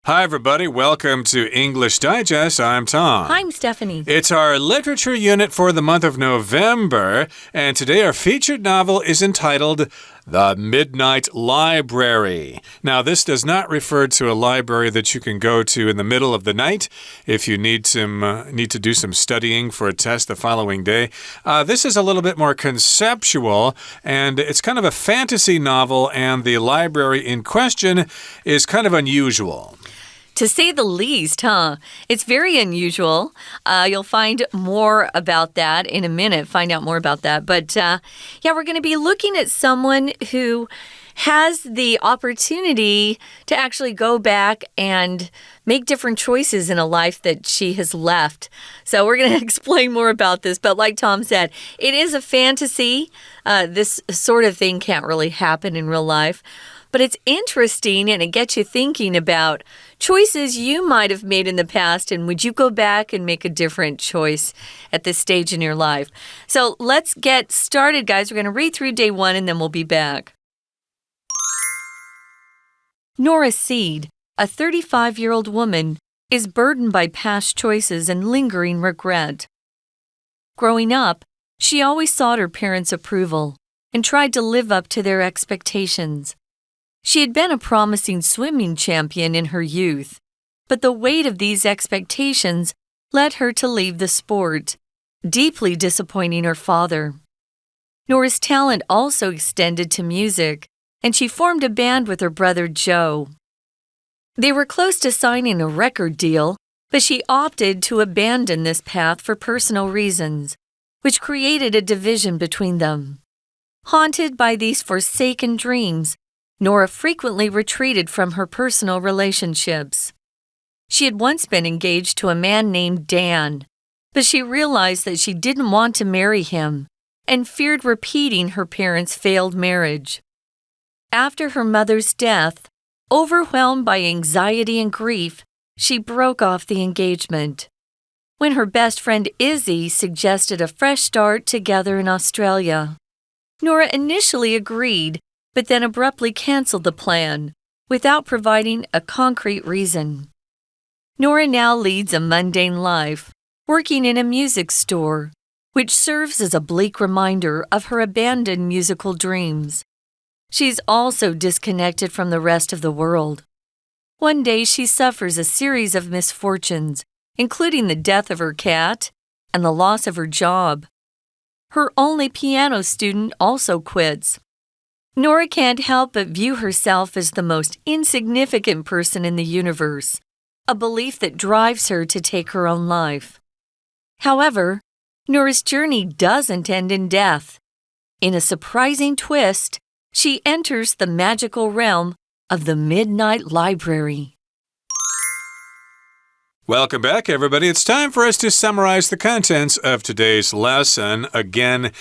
Hi, everybody. Welcome to English Digest. I'm Tom. I'm Stephanie. It's our literature unit for the month of November, and today our featured novel is entitled The Midnight Library. Now, this does not refer to a library that you can go to in the middle of the night if you need to do some studying for a test the following day. This is a little bit more conceptual, and it's kind of a fantasy novel, and the library in question is kind of unusual. To say the least, huh? It's very unusual. You'll find more about that in a minute, find out more about that. But yeah, we're going to be looking at someone who has the opportunity to actually go back and make different choices in a life that she has left. So we're going to explain more about this. But like Tom said, it is a fantasy. This sort of thing can't really happen in real life. But it's interesting, and it gets you thinking about choices you might have made in the past, and would you go back and make a different choice at this stage in your life? So let's get started, guys. We're going to read through day one, and then we'll be back. Nora Seed, a 35-year-old woman, is burdened by past choices and lingering regret. Growing up, she always sought her parents' approval and tried to live up to their expectations. She had been a promising swimming champion in her youth, but the weight of these expectations led her to leave the sport, deeply disappointing her father. Nora's talent also extended to music, and she formed a band with her brother Joe. They were close to signing a record deal, but she opted to abandon this path for personal reasons, which created a division between them. Haunted by these forsaken dreams, Nora frequently retreated from her personal relationships. She had once been engaged to a man named Dan, but she realized that she didn't want to marry him and feared repeating her parents' failed marriage. After her mother's death, overwhelmed by anxiety and grief, she broke off the engagement. When her best friend Izzy suggested a fresh start together in Australia, Nora initially agreed, but then abruptly canceled the plan, without providing a concrete reason. Nora now leads a mundane life, working in a music store, which serves as a bleak reminder of her abandoned musical dreams. She's also disconnected from the rest of the world. One day she suffers a series of misfortunes, including the death of her cat and the loss of her job. Her only piano student also quits. Nora can't help but view herself as the most insignificant person in the universe, a belief that drives her to take her own life. However, Nora's journey doesn't end in death. In a surprising twist, she enters the magical realm of the Midnight Library. Welcome back, everybody. It's time for us to summarize the contents of today's lesson. Again,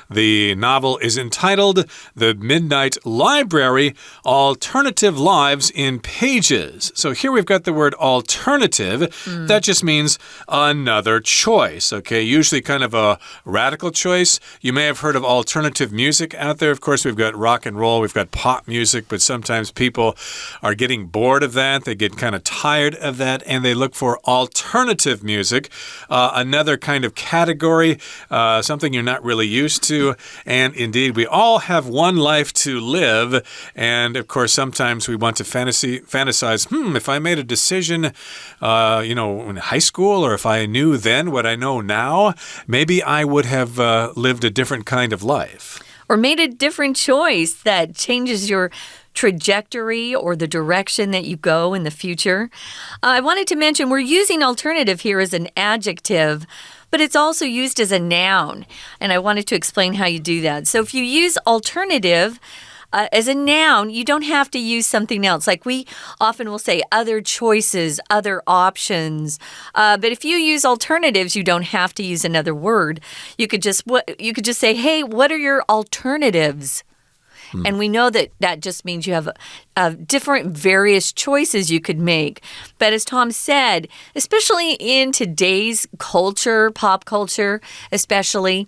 the novel is entitled The Midnight Library, Alternative Lives in Pages. So here we've got the word alternative. That just means another choice, okay? Usually kind of a radical choice. You may have heard of alternative music out there. Of course, we've got rock and roll, we've got pop music, but sometimes people are getting bored of that. They get kind of tired of that, and they look for alternative music, another kind of category, something you're not really used to. And indeed, we all have one life to live. And of course, sometimes we want to fantasize, if I made a decision, in high school, or if I knew then what I know now, maybe I would have lived a different kind of life. Or made a different choice that changes your trajectory or the direction that you go in the future. I wanted to mention we're using alternative here as an adjective, but it's also used as a noun, and I wanted to explain how you do that. So if you use alternative as a noun, you don't have to use something else. Like we often will say other choices, other options. But if you use alternatives, you don't have to use another word. You could just say, hey, what are your alternatives? And we know that just means you have different various choices you could make. But as Tom said, especially in today's culture, pop culture especially,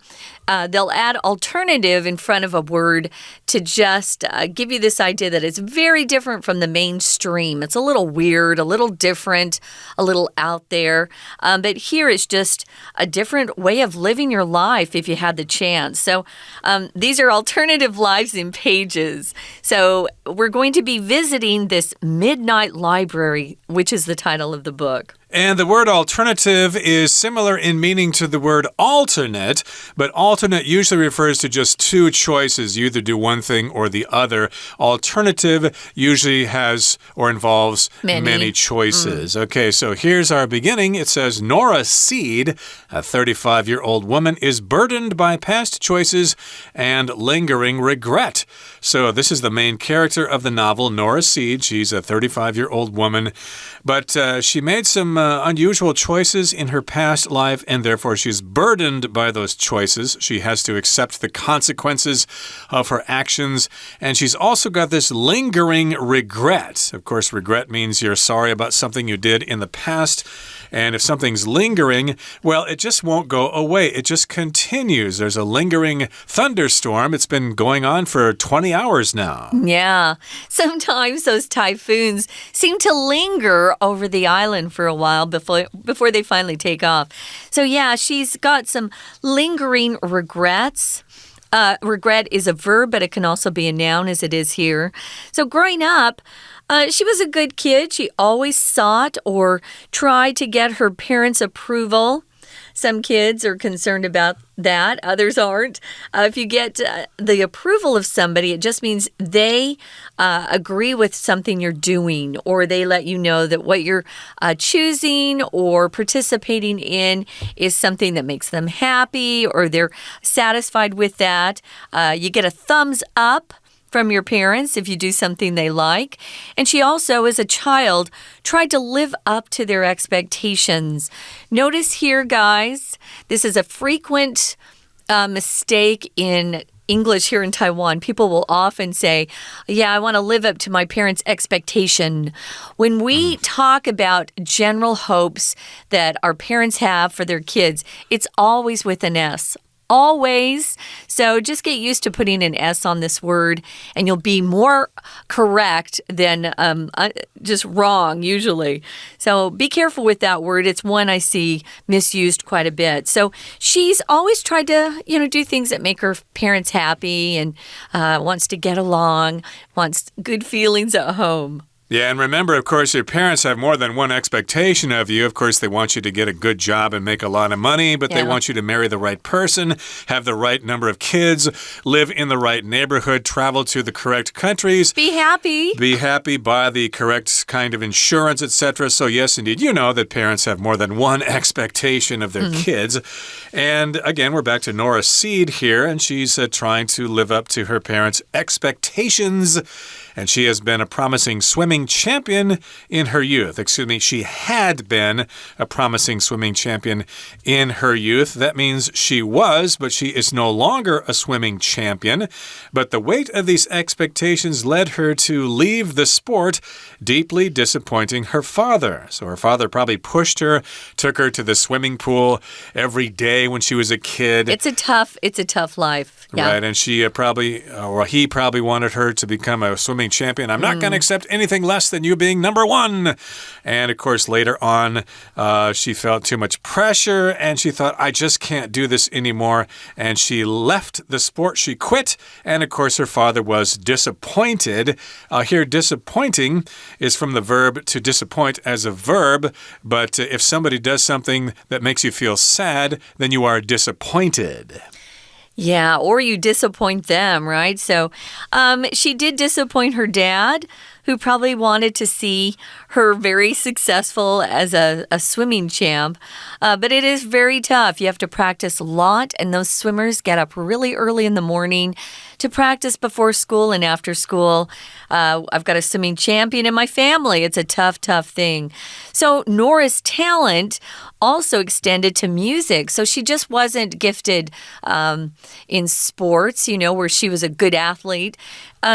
they'll add alternative in front of a word to just give you this idea that it's very different from the mainstream. It's a little weird, a little different, a little out there. But here it's just a different way of living your life if you had the chance. So these are alternative lives in pages. So we're going to be visiting this Midnight Library, which is the title of the book. And the word alternative is similar in meaning to the word alternate, but alternate usually refers to just two choices. You either do one thing or the other. Alternative usually has or involves many choices. Okay, so here's our beginning. It says, Nora Seed, a 35-year-old woman, is burdened by past choices and lingering regret. So this is the main character of the novel, Nora Seed. She's a 35-year-old woman, but she made some unusual choices in her past life, and therefore she's burdened by those choices. She has to accept the consequences of her actions, and she's also got this lingering regret. Of course, regret means you're sorry about something you did in the past. And if something's lingering, well, it just won't go away. It just continues. There's a lingering thunderstorm. It's been going on for 20 hours now. Yeah. Sometimes those typhoons seem to linger over the island for a while before they finally take off. So yeah, she's got some lingering regrets. Regret is a verb, but it can also be a noun, as it is here. So growing up, she was a good kid. She always sought or tried to get her parents' approval. Some kids are concerned about that. Others aren't. If you get the approval of somebody, it just means they agree with something you're doing, or they let you know that what you're choosing or participating in is something that makes them happy, or they're satisfied with that. You get a thumbs up from your parents if you do something they like. And she also, as a child, tried to live up to their expectations. Notice here, guys, this is a frequent mistake in English here in Taiwan. People will often say, yeah, I want to live up to my parents' expectation. When we talk about general hopes that our parents have for their kids, it's always with an S. Always. So just get used to putting an S on this word, and you'll be more correct than just wrong, usually. So be careful with that word. It's one I see misused quite a bit. So she's always tried to, do things that make her parents happy and wants to get along, wants good feelings at home. Yeah, and remember, of course, your parents have more than one expectation of you. Of course, they want you to get a good job and make a lot of money, but they want you to marry the right person, have the right number of kids, live in the right neighborhood, travel to the correct countries. Be happy. Be happy, buy the correct kind of insurance, etc. So yes, indeed, you know that parents have more than one expectation of their kids. And again, we're back to Nora Seed here, and she's trying to live up to her parents' expectations. And she has been a promising swimming champion in her youth. Excuse me, she had been a promising swimming champion in her youth. That means she was, but she is no longer a swimming champion. But the weight of these expectations led her to leave the sport, deeply disappointing her father. So her father probably pushed her, took her to the swimming pool every day when she was a kid. It's a tough life. Yeah. Right, and she he probably wanted her to become a swimming champion. I'm not going to accept anything less than you being number one. And of course, later on, she felt too much pressure and she thought, I just can't do this anymore. And she left the sport. She quit. And of course, her father was disappointed. Here, disappointing is from the verb to disappoint as a verb. But if somebody does something that makes you feel sad, then you are disappointed. Yeah, or you disappoint them, right? So she did disappoint her dad, who probably wanted to see her very successful as a swimming champ. But it is very tough. You have to practice a lot, and those swimmers get up really early in the morning to practice before school and after school. I've got a swimming champion in my family. It's a tough thing. So Nora's talent also extended to music. So she just wasn't gifted in sports, where she was a good athlete.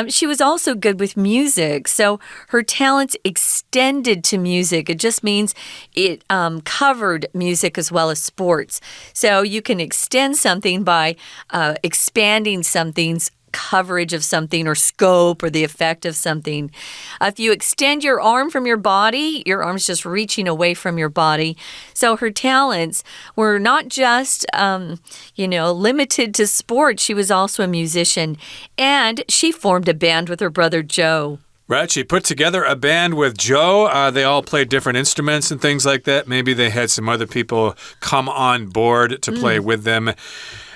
She was also good with music, so her talents extended to music. It just means it covered music as well as sports. So you can extend something by expanding something's coverage of something or scope or the effect of something. If you extend your arm from your body, your arm's just reaching away from your body. So her talents were not just, limited to sport. She was also a musician. And she formed a band with her brother Joe. Right, she put together a band with Joe. They all played different instruments and things like that. Maybe they had some other people come on board to play with them.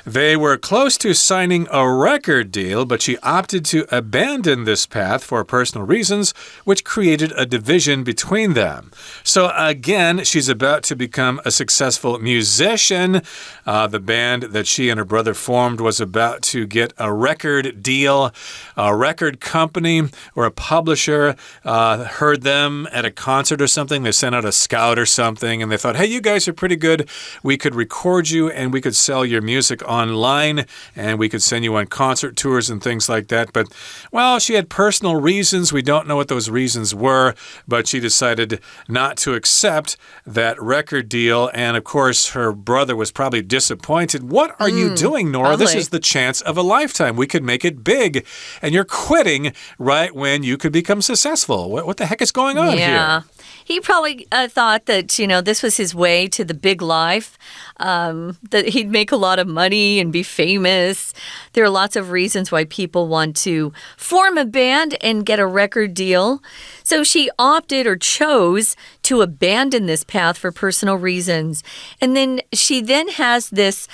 They were close to signing a record deal, but she opted to abandon this path for personal reasons, which created a division between them. So again, she's about to become a successful musician. The band that she and her brother formed was about to get a record deal. A record company or a publisher heard them at a concert or something. They sent out a scout or something, and they thought, hey, you guys are pretty good. We could record you, and we could sell your music online, and we could send you on concert tours and things like that. But, well, she had personal reasons. We don't know what those reasons were, but she decided not to accept that record deal. And, of course, her brother was probably disappointed. What are you doing, Nora? Probably. This is the chance of a lifetime. We could make it big. And you're quitting right when you could become successful. What the heck is going on here? He probably thought that, this was his way to the big life, that he'd make a lot of money and be famous. There are lots of reasons why people want to form a band and get a record deal. So she opted or chose to abandon this path for personal reasons. And then she has this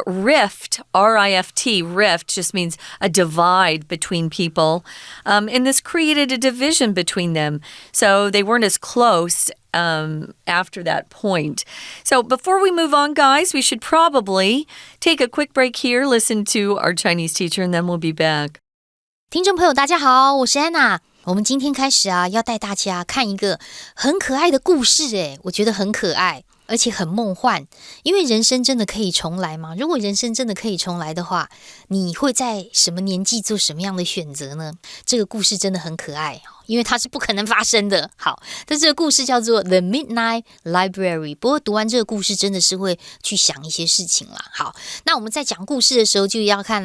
rift, R-I-F-T, rift just means a divide between people. And this created a division between them. So they weren't as close after that point. So before we move on, guys, we should probably take a quick break here, listen to our Chinese teacher, and then we'll be back. 听众朋友大家好，我是安娜。我们今天开始要带大家看一个很可爱的故事我觉得很可爱，而且很梦幻。因为人生真的可以重来吗？如果人生真的可以重来的话，你会在什么年纪做什么样的选择呢？这个故事真的很可爱，因为它是不可能发生的。好，但这个故事叫做 The Midnight Library。不过读完这个故事真的是会去想一些事情啦。好，那我们在讲故事的时候就要看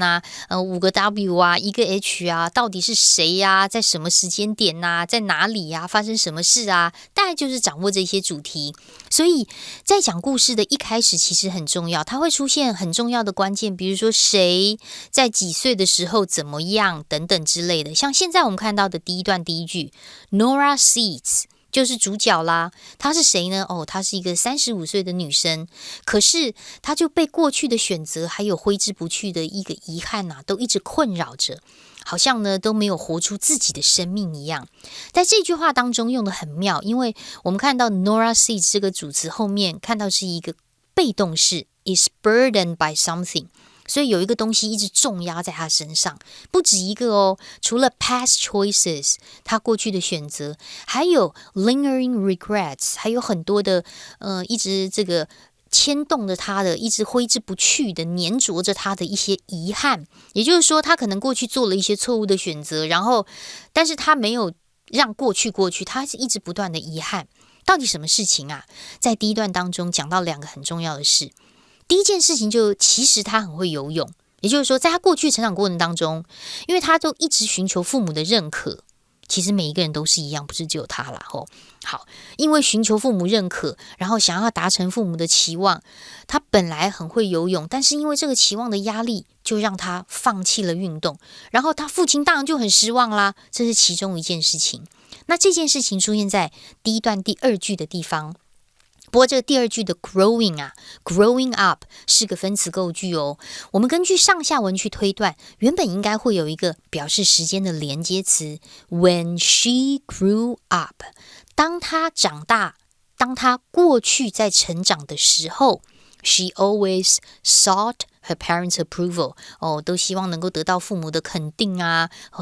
5个 W 1个 H 到底是谁在什么时间点在哪里发生什么事大概就是掌握这些主题。所以在讲故事的一开始其实很重要，它会出现很重要的关键，比如说谁在几岁的时候怎么样等等之类的。像现在我们看到的第一段第一句 Nora sees 就是主角啦。她是谁呢？她是一个35岁的女生，可是她就被过去的选择还有挥之不去的一个遗憾都一直困扰着，好像呢都没有活出自己的生命一样。在这句话当中用得很妙，因为我们看到 Nora sees 这个主词后面看到是一个被动式 is burdened by something，所以有一个东西一直重压在他身上，不止一个除了 past choices 他过去的选择，还有 lingering regrets， 还有很多的一直这个牵动着他的，一直挥之不去的，粘着着他的一些遗憾。也就是说他可能过去做了一些错误的选择，然后但是他没有让过去，他是一直不断的遗憾。到底什么事情在第一段当中讲到2个很重要的事。第一件事情其实他很会游泳，也就是说在他过去成长过程当中，因为他都一直寻求父母的认可，其实每一个人都是一样，不是只有他啦好，因为寻求父母认可，然后想要达成父母的期望，他本来很会游泳，但是因为这个期望的压力，就让他放弃了运动，然后他父亲当然就很失望啦，这是其中一件事情。那这件事情出现在第一段第2句的地方。不过这个第2句的 growing up 是个分词构句我们根据上下文去推断，原本应该会有一个表示时间的连接词 when she grew up， 当她长大，当她过去在成长的时候， she always sought her parents' approval 都希望能够得到父母的肯定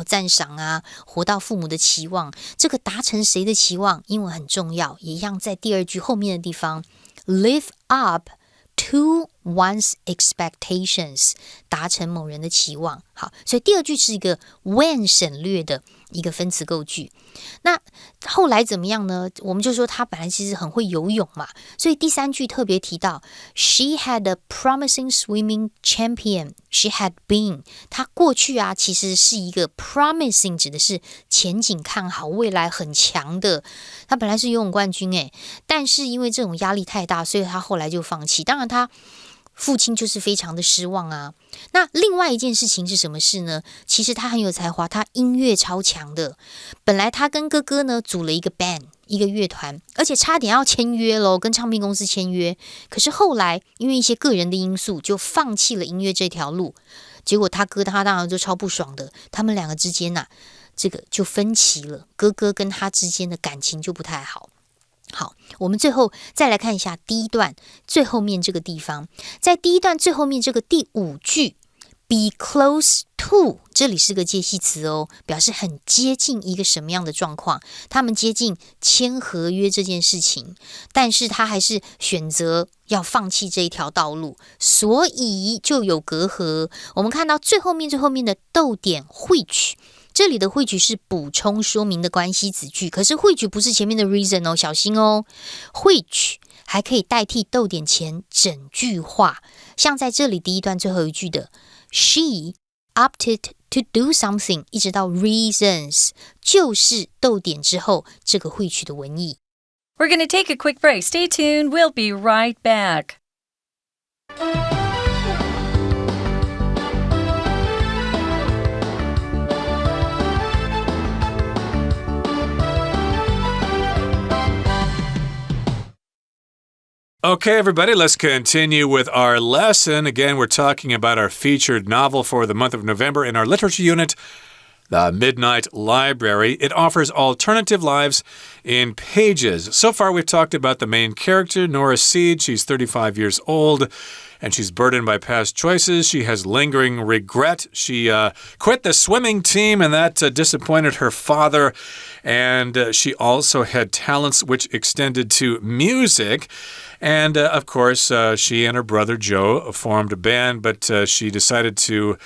赞赏活到父母的期望。这个达成谁的期望英文很重要，也一样在第2句后面的地方 live up to one's expectations 达成某人的期望。好，所以第二句是一个 when 省略的一个分词构句。那后来怎么样呢？我们就说他本来其实很会游泳嘛，所以第三句特别提到 She had a promising swimming champion. She had been. 她过去啊其实是一个 promising 指的是前景看好，未来很强的。她本来是游泳冠军诶，但是因为这种压力太大，所以她后来就放弃。当然她父亲就是非常的失望啊。那另外一件事情是什么事呢？其实他很有才华，他音乐超强的。本来他跟哥哥呢组了一个 band 一个乐团，而且差点要签约咯，跟唱片公司签约。可是后来因为一些个人的因素，就放弃了音乐这条路。结果他当然就超不爽的，他们两个之间这个就分歧了，哥哥跟他之间的感情就不太好。好，我们最后再来看一下第一段最后面这个地方，在第一段最后面这个第5句 be close to 这里是个介系词哦，表示很接近一个什么样的状况，他们接近签合约这件事情，但是他还是选择要放弃这一条道路，所以就有隔阂。我们看到最后面的逗点 which，这里的which是补充说明的关系子句，可是which不是前面的 reason 哦，小心哦。which 还可以代替逗点前整句话，像在这里第一段最后一句的 She opted to do something 一直到 reasons 就是逗點之後這個會取的文意。 We're going to take a quick break. Stay tuned. We'll be right back. Okay, everybody, let's continue with our lesson. Again, we're talking about our featured novel for the month of November in our literature unit, The Midnight Library. It offers alternative lives in pages. So far, we've talked about the main character, Nora Seed. She's 35 years old, and she's burdened by past choices. She has lingering regret. She quit the swimming team, and that disappointed her father. And she also had talents which extended to music. And, of course, she and her brother Joe formed a band, but she decided to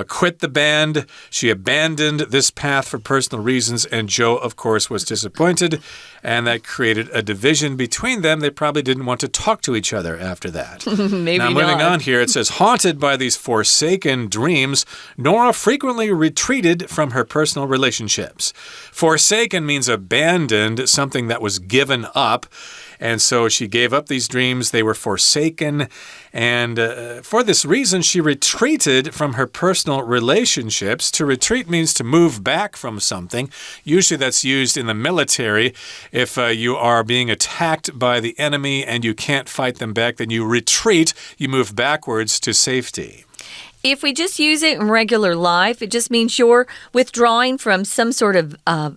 quit the band. She abandoned this path for personal reasons, and Joe, of course, was disappointed, and that created a division between them. They probably didn't want to talk to each other after that. Maybe now, moving on here, it says, haunted by these forsaken dreams, Nora frequently retreated from her personal relationships. Forsaken means abandoned, something that was given up. And so she gave up these dreams. They were forsaken. And for this reason, she retreated from her personal relationships. To retreat means to move back from something. Usually that's used in the military. If you are being attacked by the enemy and you can't fight them back, then you retreat. You move backwards to safety. If we just use it in regular life, it just means you're withdrawing from some sort of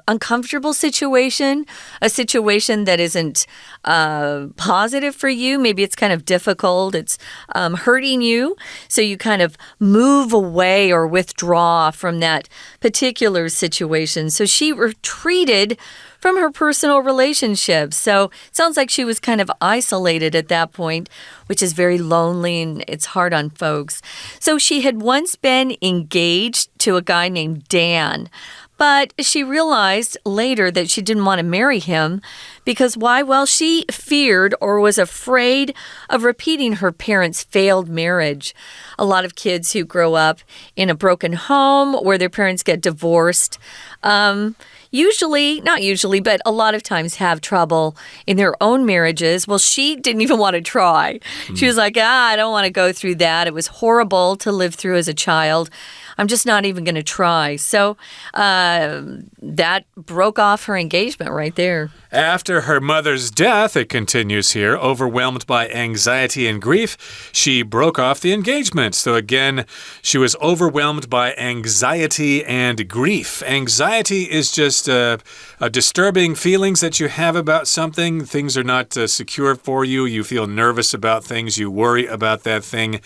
uncomfortable situation, a situation that isn't positive for you. Maybe it's kind of difficult. It's hurting you. So you kind of move away or withdraw from that particular situation. So she retreated from her personal relationships. So it sounds like she was kind of isolated at that point, which is very lonely and it's hard on folks. So she had once been engaged to a guy named Dan. But she realized later that she didn't want to marry him because why? Well, she feared or was afraid of repeating her parents' failed marriage. A lot of kids who grow up in a broken home where their parents get divorced, not usually, but a lot of times have trouble in their own marriages. Well, she didn't even want to try. She was like, I don't want to go through that. It was horrible to live through as a child. I'm just not even going to try. So that broke off her engagement right there. After her mother's death, it continues here, overwhelmed by anxiety and grief, she broke off the engagement. So again, she was overwhelmed by anxiety and grief. Anxiety is just disturbing feelings that you have about something. Things are not secure for you. You feel nervous about things. You worry about that thing.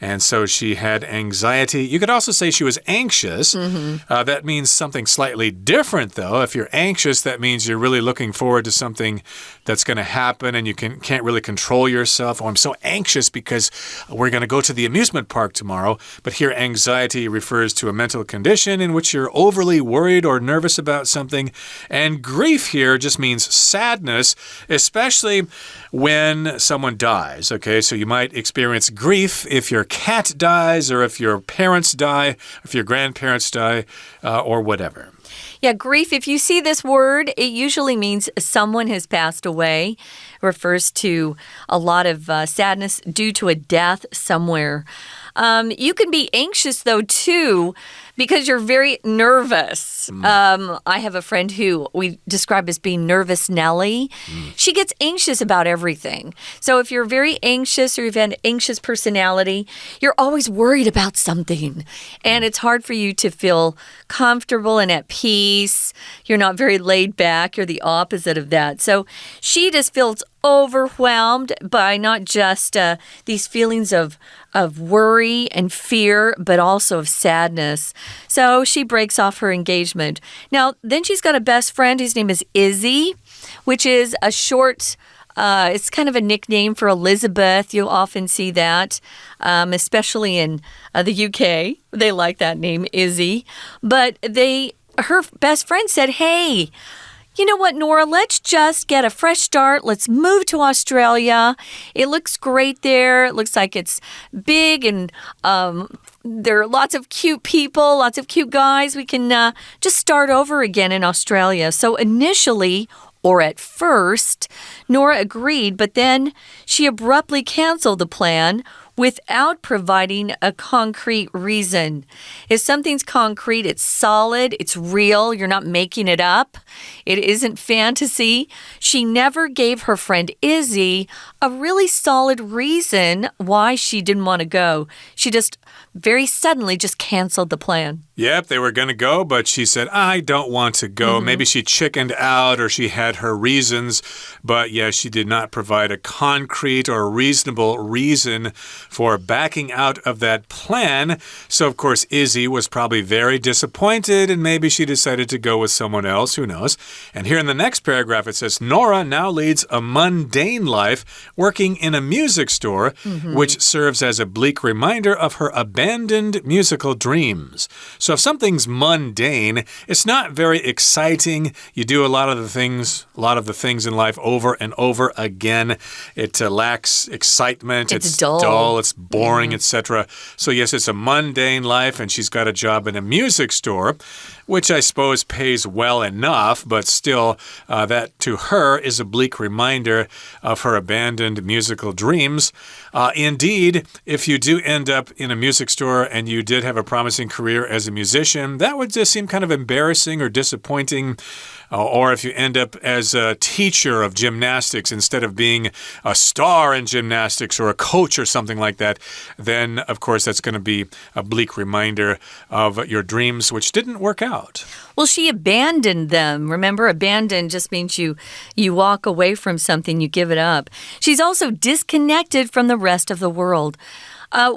And so she had anxiety. You could also say she was anxious. That means something slightly different, though. If you're anxious, that means you're really looking forward to something that's going to happen and you can't really control yourself. Oh, I'm so anxious because we're going to go to the amusement park tomorrow. But here, anxiety refers to a mental condition in which you're overly worried or nervous about something. And grief here just means sadness, especially when someone dies. Okay, so you might experience grief if your cat dies or if your parents die, if your grandparents die, or whatever. Yeah, grief, if you see this word, it usually means someone has passed away. It refers to a lot of sadness due to a death somewhere. You can be anxious, though, too, because you're very nervous. I have a friend who we describe as being nervous Nelly. She gets anxious about everything. So if you're very anxious or you've had an anxious personality, you're always worried about something. And it's hard for you to feel comfortable and at peace. You're not very laid back. You're the opposite of that. So she just feels overwhelmed by not just these feelings of worry and fear, but also of sadness. So she breaks off her engagement. Now, then she's got a best friend. His name is Izzy, which is a short... it's kind of a nickname for Elizabeth. You'll often see that, especially in the UK. They like that name, Izzy. But her best friend said, hey, you know what, Nora, let's just get a fresh start. Let's move to Australia. It looks great there. It looks like it's big and there are lots of cute people, lots of cute guys. We can just start over again in Australia. So initially, or at first, Nora agreed, but then she abruptly canceled the plan without providing a concrete reason. If something's concrete, it's solid, it's real, you're not making it up, it isn't fantasy. She never gave her friend Izzy a really solid reason why she didn't want to go. She just very suddenly just canceled the plan. Yep, they were going to go, but she said, I don't want to go. Maybe she chickened out or she had her reasons, but yeah, she did not provide a concrete or reasonable reason for backing out of that plan. So, of course, Izzy was probably very disappointed and maybe she decided to go with someone else. Who knows? And here in the next paragraph, it says, Nora now leads a mundane life working in a music store, which serves as a bleak reminder of her abandoned musical dreams. So if something's mundane, it's not very exciting. You do a lot of the things in life over and over again. It lacks excitement. It's dull. It's boring, etc. So yes, it's a mundane life, and she's got a job in a music store, which I suppose pays well enough, but still that to her is a bleak reminder of her abandoned musical dreams. Indeed, if you do end up in a music store and you did have a promising career as a musician, that would just seem kind of embarrassing or disappointing. Or if you end up as a teacher of gymnastics instead of being a star in gymnastics or a coach or something like that, then, of course, that's going to be a bleak reminder of your dreams, which didn't work out. Well, she abandoned them. Remember, abandon just means you walk away from something, you give it up. She's also disconnected from the rest of the world.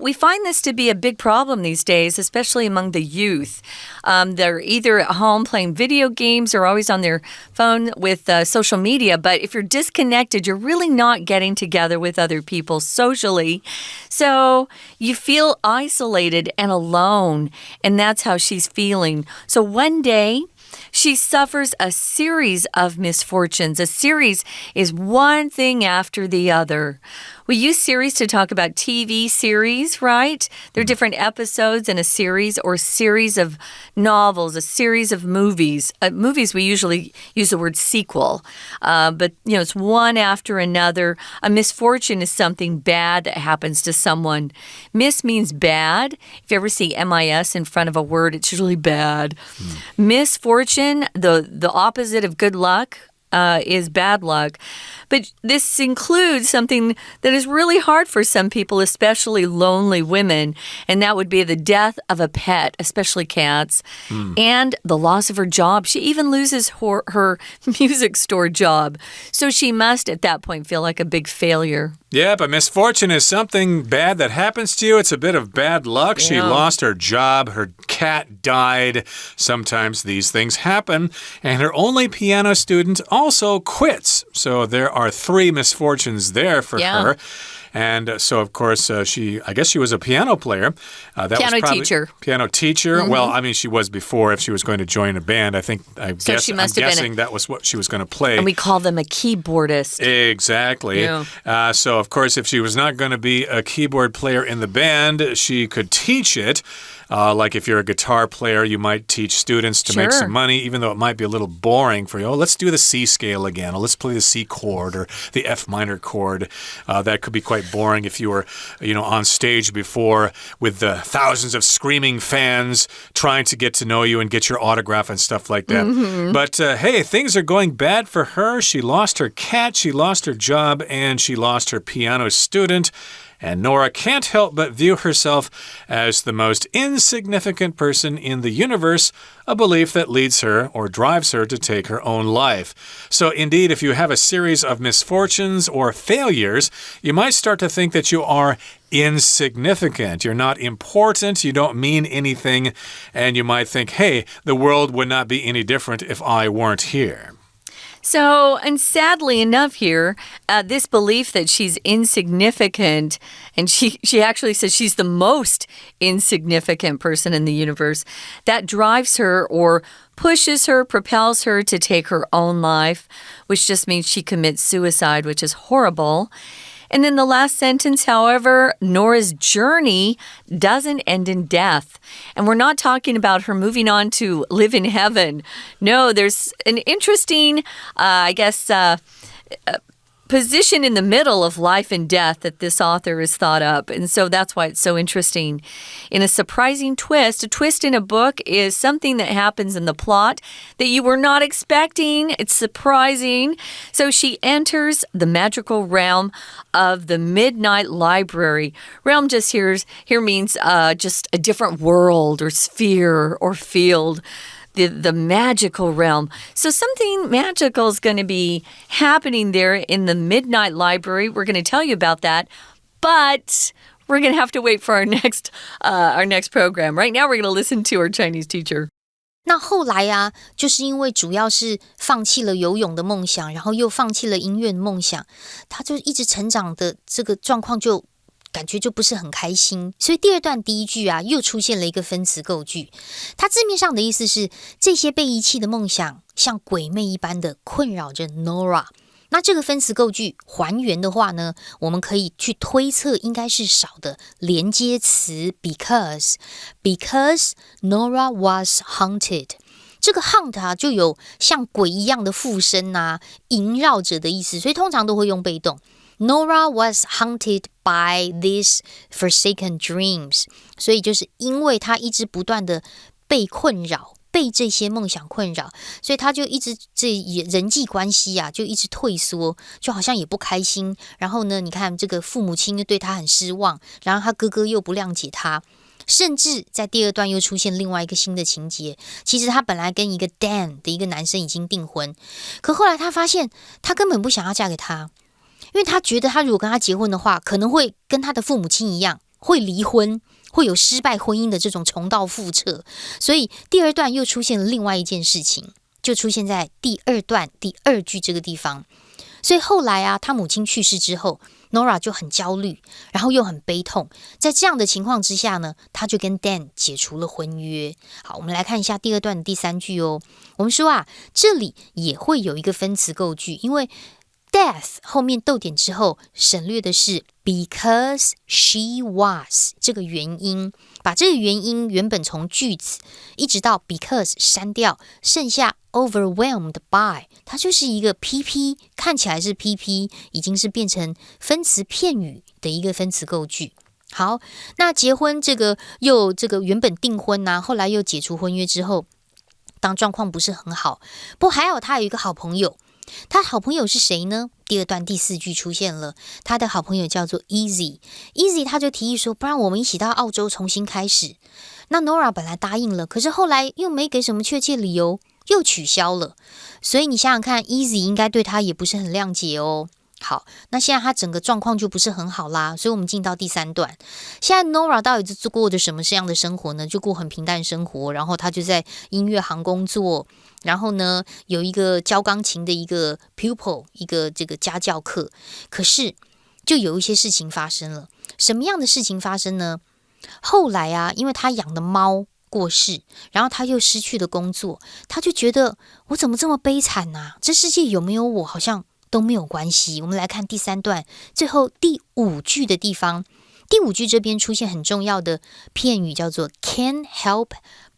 We find this to be a big problem these days, especially among the youth. They're either at home playing video games or always on their phone with social media. But if you're disconnected, you're really not getting together with other people socially. So you feel isolated and alone, and that's how she's feeling. So one day, she suffers a series of misfortunes. A series is one thing after the other. We use series to talk about TV series, right? There are different episodes in a series or series of novels, a series of movies. Movies, we usually use the word sequel. But, it's one after another. A misfortune is something bad that happens to someone. Miss means bad. If you ever see MIS in front of a word, it's usually bad. Misfortune, the opposite of good luck. is bad luck. But this includes something that is really hard for some people, especially lonely women, and that would be the death of a pet, especially cats, and the loss of her job. She even loses her music store job. So she must, at that point, feel like a big failure. Yeah, but misfortune is something bad that happens to you. It's a bit of bad luck. Yeah. She lost her job. Her cat died. Sometimes these things happen. And her only piano student also quits. So there are 3 misfortunes there for her. And so, of course, I guess she was a piano player. Piano teacher. Piano teacher. Well, I mean, she was before if she was going to join a band. I'm guessing that was what she was going to play. And we call them a keyboardist. Exactly. Yeah. So, of course, if she was not going to be a keyboard player in the band, she could teach it. Like if you're a guitar player, you might teach students to make some money, even though it might be a little boring for you. Oh, let's do the C scale again. Or let's play the C chord or the F minor chord. That could be quite boring if you were, on stage before with the thousands of screaming fans trying to get to know you and get your autograph and stuff like that. But hey, things are going bad for her. She lost her cat, she lost her job, and she lost her piano student. And Nora can't help but view herself as the most insignificant person in the universe, a belief that leads her or drives her to take her own life. So indeed, if you have a series of misfortunes or failures, you might start to think that you are insignificant. You're not important, you don't mean anything, and you might think, hey, the world would not be any different if I weren't here. So, and sadly enough here, this belief that she's insignificant, and she actually says she's the most insignificant person in the universe, that drives her or pushes her, propels her to take her own life, which just means she commits suicide, which is horrible. And in the last sentence, however, Nora's journey doesn't end in death. And we're not talking about her moving on to live in heaven. No, there's an interesting, position in the middle of life and death that this author has thought up. And so that's why it's so interesting. In a surprising twist, a twist in a book is something that happens in the plot that you were not expecting. It's surprising. So she enters the magical realm of the Midnight Library. Realm just here means just a different world or sphere or field. The magical realm. So something magical is going to be happening there in the Midnight Library. We're going to tell you about that, but we're going to have to wait for our next program. Right now, we're going to listen to our Chinese teacher. 那后来啊，就是因为主要是放弃了游泳的梦想，然后又放弃了音乐的梦想，他就一直成长的这个状况就感觉就不是很开心，所以第2段第1句啊，又出现了一个分词构句。它字面上的意思是，这些被遗弃的梦想像鬼魅一般的困扰着 Nora。那这个分词构句还原的话呢，我们可以去推测应该是少的连接词 because Nora was haunted。这个 haunt 啊，就有像鬼一样的附身啊，萦绕着的意思，所以通常都会用被动。Nora was haunted by these forsaken dreams， 所以就是因为她一直不断的被困扰，被这些梦想困扰，所以她就一直人际关系啊就一直退缩，就好像也不开心。然后呢，你看这个父母亲又对她很失望，然后她哥哥又不谅解她。甚至在第2段又出现另外一个新的情节，其实她本来跟一个 Dan 的一个男生已经订婚，可后来她发现她根本不想要嫁给他，因为她觉得她如果跟他结婚的话，可能会跟她的父母亲一样，会离婚，会有失败婚姻的这种重蹈覆辙。所以第2段又出现了另外一件事情，就出现在第2段第2句这个地方。所以后来啊，她母亲去世之后， Nora 就很焦虑，然后又很悲痛。在这样的情况之下呢，她就跟 Dan 解除了婚约。好，我们来看一下第2段的第3句哦。我们说啊，这里也会有一个分词构句，因为 death 后面逗点之后省略的是 because she was 这个原因，把这个原因原本从句子一直到 because 删掉，剩下 overwhelmed by， 它就是一个 PP， 看起来是 PP， 已经是变成分词片语的一个分词构句。好，那结婚这个原本订婚啊，后来又解除婚约之后，当状况不是很好，不过还好他有一个好朋友，他好朋友是谁呢？第二段第4句出现了，他的好朋友叫做 Easy 他就提议说，不然我们一起到澳洲重新开始。那 Nora 本来答应了，可是后来又没给什么确切理由，又取消了。所以你想想看， Easy 应该对他也不是很谅解哦。好，那现在他整个状况就不是很好啦，所以我们进到第3段。现在 Nora 到底是过着什么样的生活呢？就过很平淡生活，然后他就在音乐行工作，然后呢有一个教钢琴的一个 pupil， 一个这个家教课。可是就有一些事情发生了。什么样的事情发生呢？后来啊，因为他养的猫过世，然后他又失去了工作，他就觉得我怎么这么悲惨啊？这世界有没有我好像都没有关系。我们来看第3段最后第5句的地方。第5句这边出现很重要的片语叫做 can't help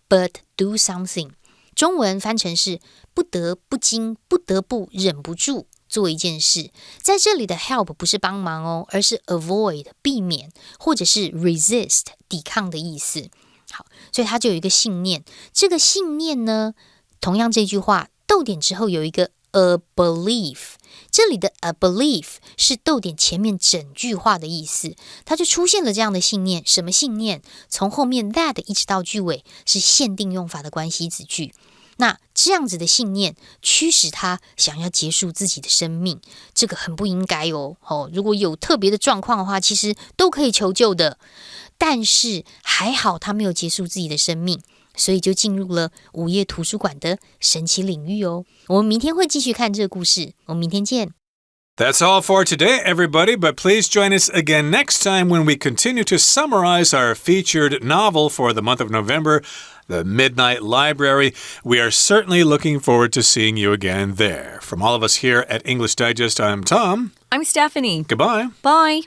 but do something， 中文翻成是不得不经，不得不忍不住做一件事。在这里的 help 不是帮忙哦，而是 avoid 避免，或者是 resist 抵抗的意思。好，所以他就有一个信念。这个信念呢，同样这句话逗点之后有一个 a belief， 这里的 a belief 是逗点前面整句话的意思，它就出现了这样的信念。什么信念？从后面 that 一直到句尾是限定用法的关系子句。那这样子的信念驱使他想要结束自己的生命，这个很不应该哦。如果有特别的状况的话，其实都可以求救的。但是还好他没有结束自己的生命，所以就进入了午夜图书馆的神奇领域哦。我们明天会继续看这个故事，我们明天见。That's all for today, everybody, but please join us again next time when we continue to summarize our featured novel for the month of November, The Midnight Library. We are certainly looking forward to seeing you again there. From all of us here at English Digest, I'm Tom. I'm Stephanie. Goodbye. Bye.